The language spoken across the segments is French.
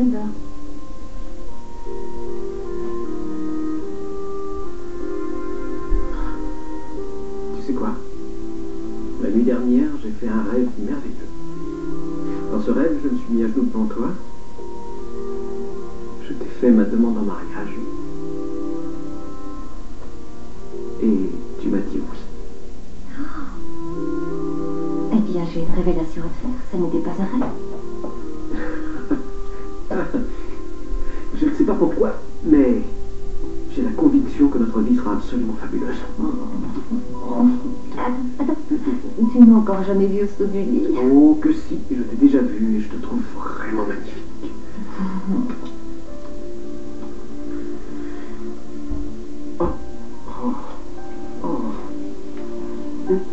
Amanda. Tu sais quoi? La nuit dernière, j'ai fait un rêve merveilleux. Dans ce rêve, je me suis mis à genoux devant toi. Je t'ai fait ma demande en mariage. Et tu m'as dit oui. Eh bien, j'ai une révélation à te faire. Ça n'était pas un rêve. Je ne sais pas pourquoi, mais j'ai la conviction que notre vie sera absolument fabuleuse. Attends. Tu m'as encore jamais vu au saut du lit. Oh, que si, je t'ai déjà vu et je te trouve vraiment magnifique.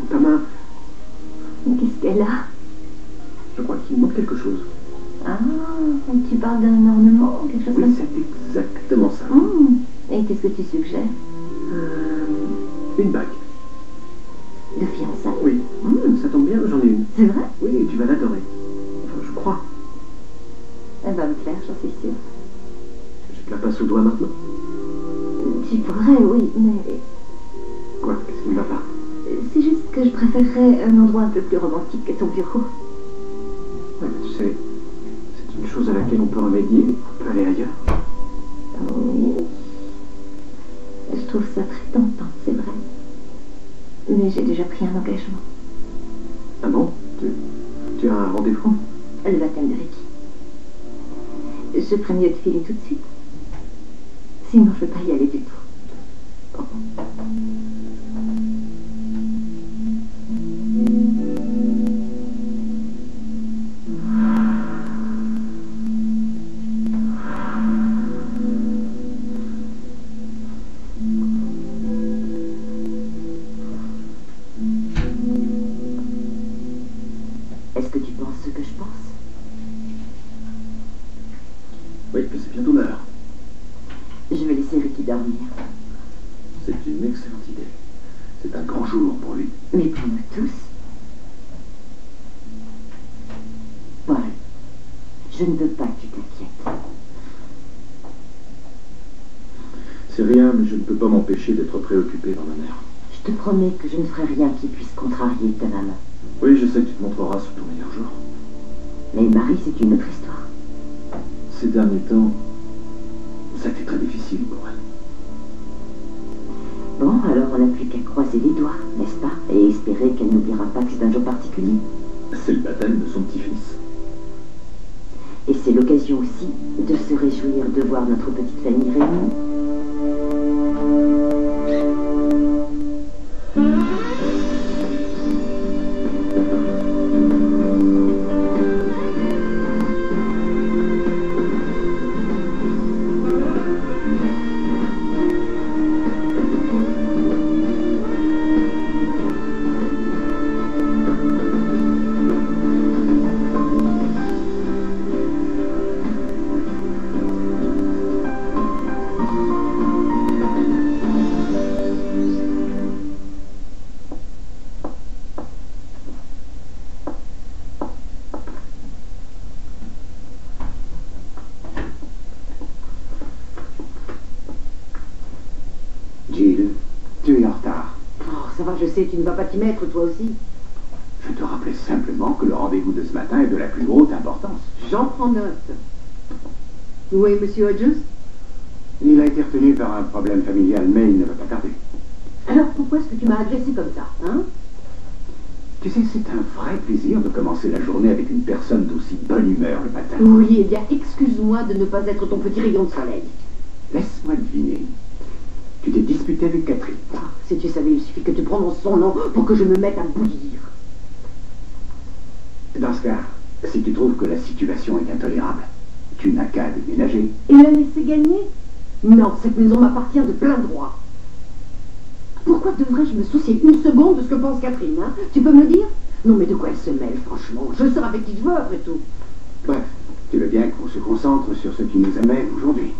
Ta main. Qu'est-ce qu'elle a? Je crois qu'il manque quelque chose. Ah, tu parles d'un ornement, quelque chose Oui, comme ça? c'est exactement ça. Et qu'est-ce que tu suggères? Une bague. De fiançailles? Oui. Ça tombe bien, j'en ai une. C'est vrai? Oui, tu vas l'adorer. Enfin, je crois. Elle va me plaire, j'en suis sûre. Je te la passe au doigt maintenant. Tu pourrais, oui, mais... Quoi? Qu'est-ce qui ne va pas? C'est juste que je préférerais un endroit un peu plus romantique que ton bureau. Ouais, mais tu sais, c'est une chose à laquelle on peut remédier. On peut aller ailleurs. Oui. Je trouve ça très tentant, c'est vrai. Mais j'ai déjà pris un engagement. Ah bon? Tu as un rendez-vous? Le baptême de Ricky. Je ferais mieux de filer tout de suite. Sinon, je ne peux pas y aller du tout. Est-ce que tu penses ce que je pense? Oui, que c'est bientôt l'heure. Je vais laisser Ricky dormir. C'est une excellente idée. C'est un grand jour pour lui. Mais pour nous tous. Paul, je ne veux pas que tu t'inquiètes. C'est rien, mais je ne peux pas m'empêcher d'être préoccupé par ma mère. Je te promets que je ne ferai rien qui puisse contrarier ta maman. Oui, je sais que tu te montreras sous ton meilleur jour. Mais Marie, c'est une autre histoire. Ces derniers temps, ça a été très difficile pour elle. Bon, alors on n'a plus qu'à croiser les doigts, n'est-ce pas? Et espérer qu'elle n'oubliera pas que c'est un jour particulier. C'est le baptême de son petit-fils. Et c'est l'occasion aussi de se réjouir de voir notre petite famille réunie. Jill, tu es en retard. Oh, ça va, je sais, tu ne vas pas t'y mettre, toi aussi. Je te rappelais simplement que le rendez-vous de ce matin est de la plus haute importance. J'en prends note. Où est Monsieur Hodges? Il a été retenu par un problème familial, mais il ne va pas tarder. Alors pourquoi est-ce que tu m'as agressé comme ça, hein? Tu sais, c'est un vrai plaisir de commencer la journée avec une personne d'aussi bonne humeur le matin. Oui, eh bien, excuse-moi de ne pas être ton petit rayon de soleil. Laisse-moi deviner. Tu t'es disputé avec Catherine. Ah, si tu savais, il suffit que tu prononces son nom pour que je me mette à bouillir. Dans ce cas, si tu trouves que la situation est intolérable, tu n'as qu'à déménager. Et la laisser gagner? Non, cette maison m'appartient de plein droit. Pourquoi devrais-je me soucier une seconde de ce que pense Catherine, hein? Tu peux me le dire? Non, mais de quoi elle se mêle, franchement? Je sors avec qui je veux, après tout. Bref, tu veux bien qu'on se concentre sur ce qui nous amène aujourd'hui.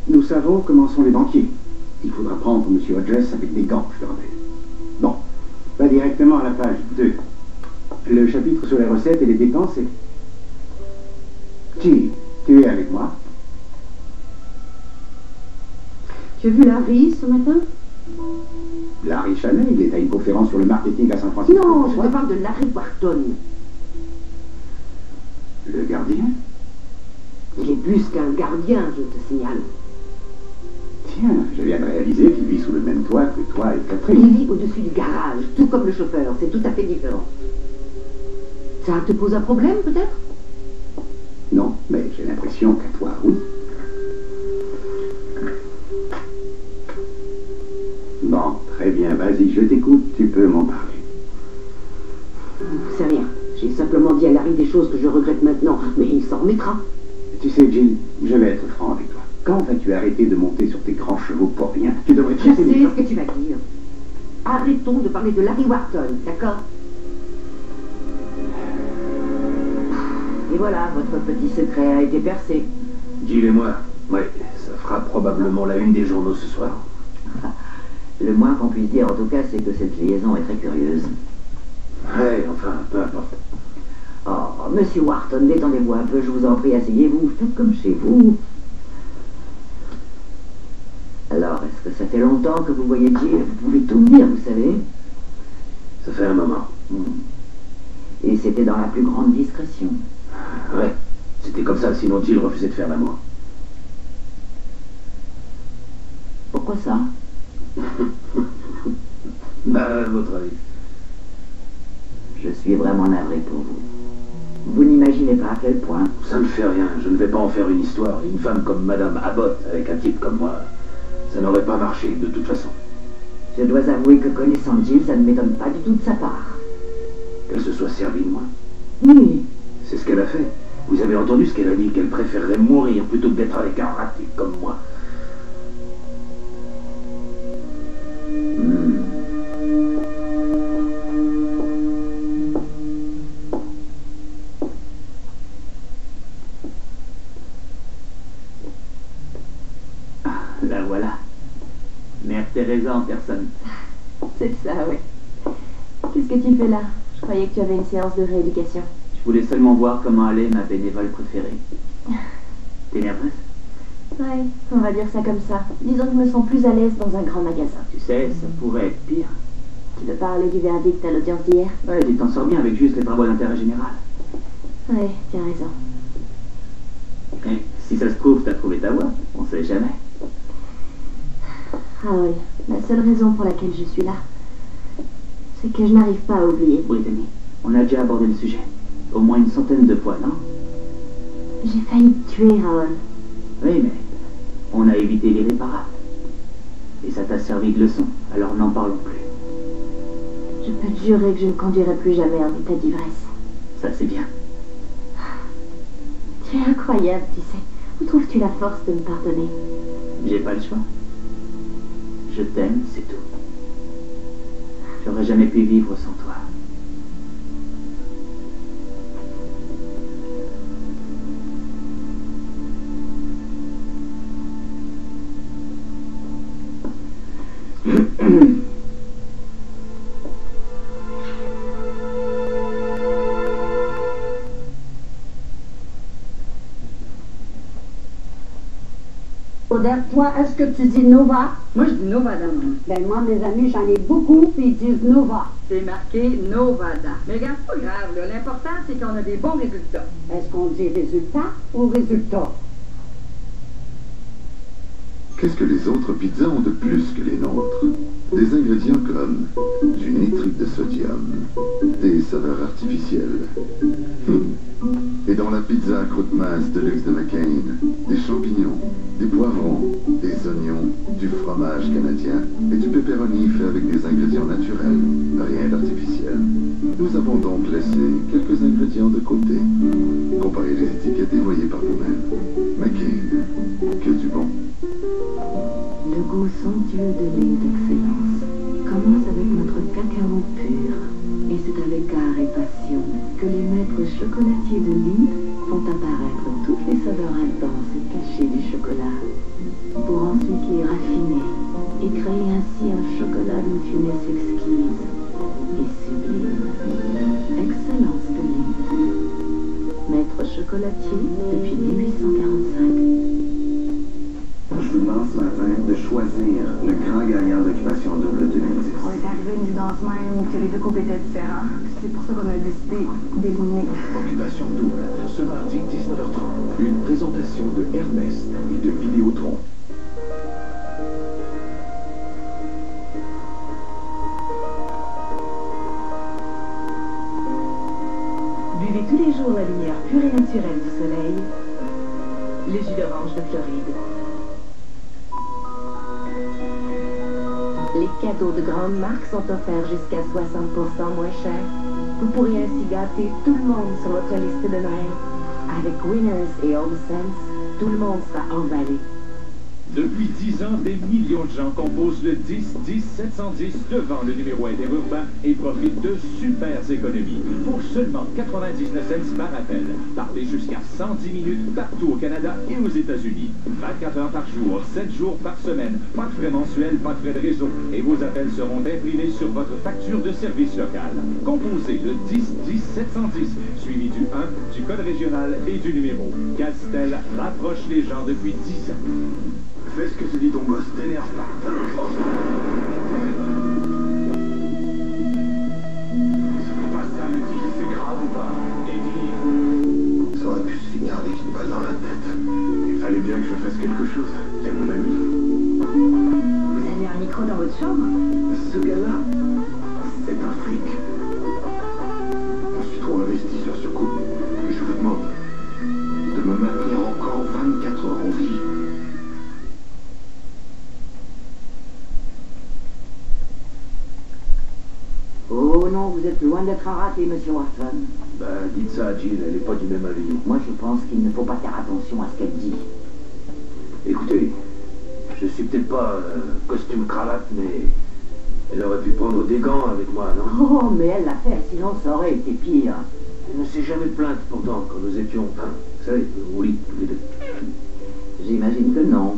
Nous savons comment sont les banquiers. Il faudra prendre M. Hodges avec des gants, je te rappelle. Bon, va directement à la page 2. Le chapitre sur les recettes et les dépenses est... Jill, Tu es avec moi? Tu as vu Larry ce matin? Larry Chanel, il est à une conférence sur le marketing à San Francisco. Non, je te parle de Larry Wharton. Le gardien? Il est plus qu'un gardien, je te signale. Tiens, je viens de réaliser qu'il vit sous le même toit que toi et Il Catherine. vit au-dessus du garage, tout comme le chauffeur. C'est tout à fait différent. Ça te pose un problème, peut-être? Non, mais j'ai l'impression qu'à toi, oui. Bon, très bien, vas-y, je t'écoute, tu peux m'en parler. C'est rien. J'ai simplement dit à Larry des choses que je regrette maintenant, mais il s'en remettra. Tu sais, Jill, je vais être franc avec toi. Quand vas-tu arrêter de monter sur tes grands chevaux pour rien? Tu devrais te Je chasser sais les gens. ce que tu vas dire. Arrêtons de parler de Larry Wharton, d'accord? Et voilà, votre petit secret a été percé. Jill et moi, ouais, ça fera probablement la une des journaux ce soir. Le moins qu'on puisse dire, en tout cas, c'est que cette liaison est très curieuse. Ouais, enfin, peu importe. Oh, monsieur Wharton, détendez-vous un peu, je vous en prie, asseyez-vous, faites comme chez vous. Alors, est-ce que ça fait longtemps que vous voyez Jill? Vous pouvez tout me dire, vous savez. Ça fait un moment. Et c'était dans la plus grande discrétion. Ouais, c'était comme ça, sinon Jill refusait de faire l'amour. Pourquoi ça? Bah, à votre avis. Je suis vraiment navré pour vous. Vous n'imaginez pas à quel point. Ça ne fait rien, je ne vais pas en faire une histoire. Une femme comme Madame Abbott, avec un type comme moi, ça n'aurait pas marché, de toute façon. Je dois avouer que connaissant Jill, ça ne m'étonne pas du tout de sa part. Qu'elle se soit servie de moi. Oui, C'est ce qu'elle a fait. Vous avez entendu ce qu'elle a dit, qu'elle préférerait mourir plutôt que d'être avec un raté comme moi. La voilà. Mère Teresa en personne. C'est ça, oui. Qu'est-ce que tu fais là? Je croyais que tu avais une séance de rééducation. Je voulais seulement voir comment allait ma bénévole préférée. T'es nerveuse? Ouais, on va dire ça comme ça. Disons que je me sens plus à l'aise dans un grand magasin. Tu sais, ça pourrait être pire. Tu veux parler du verdict à l'audience d'hier? Ouais, tu t'en sors bien avec juste les travaux d'intérêt général. Ouais, tu as raison. Et si ça se trouve, t'as trouvé ta voie. On sait jamais. Raoul, la seule raison pour laquelle je suis là, c'est que je n'arrive pas à oublier. Brittany, on a déjà abordé le sujet. Au moins une centaine de fois, non? J'ai failli te tuer, Raoul. Oui, mais on a évité l'irréparable. Et ça t'a servi de leçon, alors n'en parlons plus. Je peux te jurer que je ne conduirai plus jamais en état d'ivresse. Ça, c'est bien. Tu es incroyable, tu sais. Où trouves-tu la force de me pardonner? J'ai pas le choix. Je t'aime, c'est tout. J'aurais jamais pu vivre sans toi. Odette, toi, est-ce que tu dis Nova? Moi, je dis Novada, maman. Ben moi, mes amis, j'en ai beaucoup, puis ils disent Nova. C'est marqué Novada. Mais regarde, c'est pas grave, là. L'important, c'est qu'on a des bons résultats. Est-ce qu'on dit résultat ou résultat? Qu'est-ce que les autres pizzas ont de plus que les nôtres? Des ingrédients comme du nitrite de sodium, des saveurs artificielles. Et dans la pizza à croûte mince de luxe de McCain, des champignons, des poivrons, des oignons, du fromage canadien et du pepperoni fait avec des ingrédients naturels, rien d'artificiel. Nous avons donc laissé quelques ingrédients de côté. Comparez les étiquettes et voyez par vous-même. McCain, que du bon. Le goût somptueux de lait d'excellence commence avec notre cacao pur. Et c'est avec art et passion que les maîtres chocolatiers de Lille font apparaître toutes les saveurs intenses et cachées du chocolat, pour ensuite les raffiner et créer ainsi un chocolat d'une finesse exquise et sublime. Excellence de Lille. Maître chocolatier depuis 1840. choisir le grand gagnant d'Occupation Double 2010. On est arrivé à une évidence même que les deux couples étaient différents. C'est pour ça qu'on a décidé d'éliminer. Occupation Double, ce mardi 19h30. Une présentation de Ernest et de Vidéotron. Buvez tous les jours la lumière pure et naturelle du soleil. Le jus d'orange de Floride. Les cadeaux de grandes marques sont offerts jusqu'à 60% moins cher. Vous pourrez ainsi gâter tout le monde sur votre liste de Noël. Avec Winners et HomeSense, tout le monde sera emballé. Depuis 10 ans, des millions de gens composent le 10-10-710 devant le numéro interurbain et profitent de super économies. Pour seulement 99 cents par appel. Parlez jusqu'à 110 minutes partout au Canada et aux États-Unis. 24 heures par jour, 7 jours par semaine. Pas de frais mensuels, pas de frais de réseau. Et vos appels seront imprimés sur votre facture de service local. Composez le 10-10-710, suivi du 1, du code régional et du numéro. Castel rapproche les gens depuis 10 ans. Fais ce que te dit ton boss, t'énerve pas. Ça fait pas ça, me dit que c'est grave ou pas. Eddie. Ça aurait pu se finir avec une balle dans la tête. Il fallait bien que je fasse quelque chose. C'est mon ami. Vous avez un micro dans votre chambre? Ce gars-là, c'est un fric. Je suis trop investi sur ce coup. Je vous demande de me maintenir encore 24 heures en vie. Oh non, vous êtes loin d'être un raté, monsieur Watson. Bah, dites ça à Jill, elle est pas du même avis. Moi, je pense qu'il ne faut pas faire attention à ce qu'elle dit. Écoutez, je suis peut-être pas costume-cravate, mais elle aurait pu prendre des gants avec moi, non? Oh, mais elle l'a fait, sinon ça aurait été pire. Elle ne s'est jamais plainte pourtant quand nous étions, enfin, vous savez, au lit, tous les deux. J'imagine que non.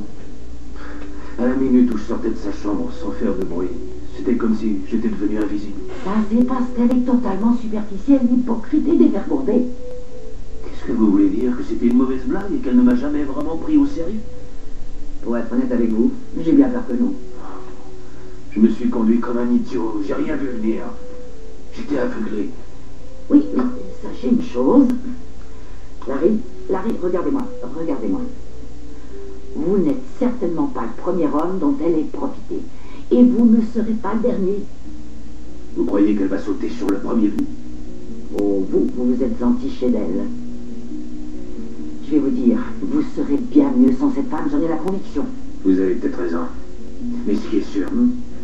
À la minute où je sortais de sa chambre sans faire de bruit, c'était comme si j'étais devenu invisible. Ça, c'est parce qu'elle est totalement superficielle, hypocrite et dévergondée. Qu'est-ce que vous voulez dire? Que c'était une mauvaise blague et qu'elle ne m'a jamais vraiment pris au sérieux? Pour être honnête avec vous, j'ai bien peur que non. Je me suis conduit comme un idiot, j'ai rien vu venir. J'étais aveuglé. Oui, mais sachez une chose. Larry, regardez-moi. Vous n'êtes certainement pas le premier homme dont elle ait profité. Et vous ne serez pas le dernier. Vous croyez qu'elle va sauter sur le premier venu? Oh, vous vous êtes entiché d'elle. Je vais vous dire, vous serez bien mieux sans cette femme, j'en ai la conviction. Vous avez peut-être raison. Mais ce qui est sûr,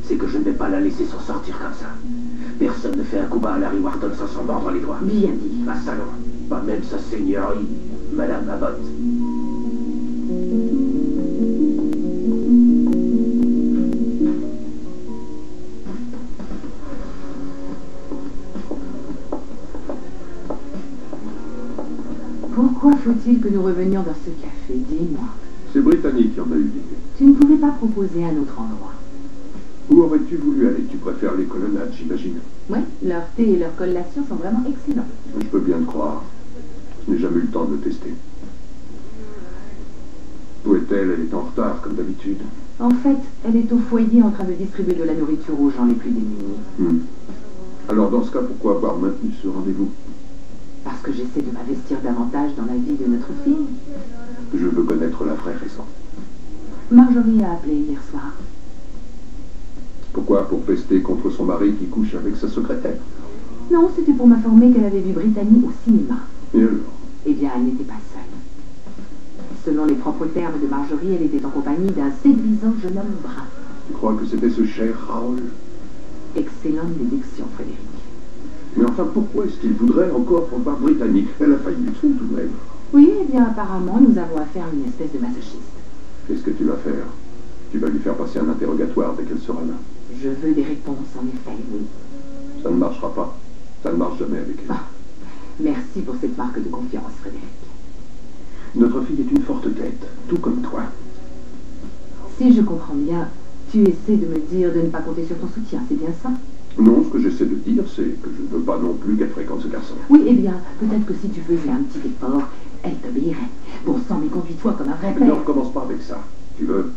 c'est que je ne vais pas la laisser s'en sortir comme ça. Personne ne fait un coup bas à Larry Wharton sans s'en mordre les doigts. Bien dit. Pas salon. Pas même sa seigneurie, Madame Abbott. Pourquoi faut-il que nous revenions dans ce café? Dis-moi. C'est Britannique qui en a eu l'idée. Tu ne pouvais pas proposer un autre endroit? Où aurais-tu voulu aller? Tu préfères les colonnades, j'imagine. Oui, leur thé et leur collation sont vraiment excellents. Je peux bien te croire. Je n'ai jamais eu le temps de le tester. Où est-elle? Elle est en retard, comme d'habitude. En fait, elle est au foyer en train de distribuer de la nourriture aux gens les plus démunis. Alors dans ce cas, pourquoi avoir maintenu ce rendez-vous? Parce que j'essaie de m'investir davantage dans la vie de notre fille. Je veux connaître la vraie raison. Marjorie a appelé hier soir. Pourquoi? Pour pester contre son mari qui couche avec sa secrétaire? Non, c'était pour m'informer qu'elle avait vu Brittany au cinéma. Et alors? Eh bien, elle n'était pas seule. Selon les propres termes de Marjorie, elle était en compagnie d'un séduisant jeune homme brun. Tu crois que c'était ce cher Raoul? Excellente déduction, Frédéric. Mais enfin, pourquoi est-ce qu'il voudrait encore revoir Brittany? Elle a failli le tuer tout de même. Oui, eh bien, apparemment, nous avons affaire à une espèce de masochiste. Qu'est-ce que tu vas faire? Tu vas lui faire passer un interrogatoire dès qu'elle sera là. Je veux des réponses, en effet, oui. Ça ne marchera pas. Ça ne marche jamais avec elle. Ah, merci pour cette marque de confiance, Frédéric. Notre fille est une forte tête, tout comme toi. Si je comprends bien, tu essaies de me dire de ne pas compter sur ton soutien, c'est bien ça? Non, ce que j'essaie de dire, c'est que je ne veux pas non plus qu'elle fréquente ce garçon. Oui, eh bien, peut-être que si tu faisais un petit effort, elle t'obéirait. Bon sang, mais conduis-toi comme un vrai père. Ne recommence pas avec ça. Tu veux?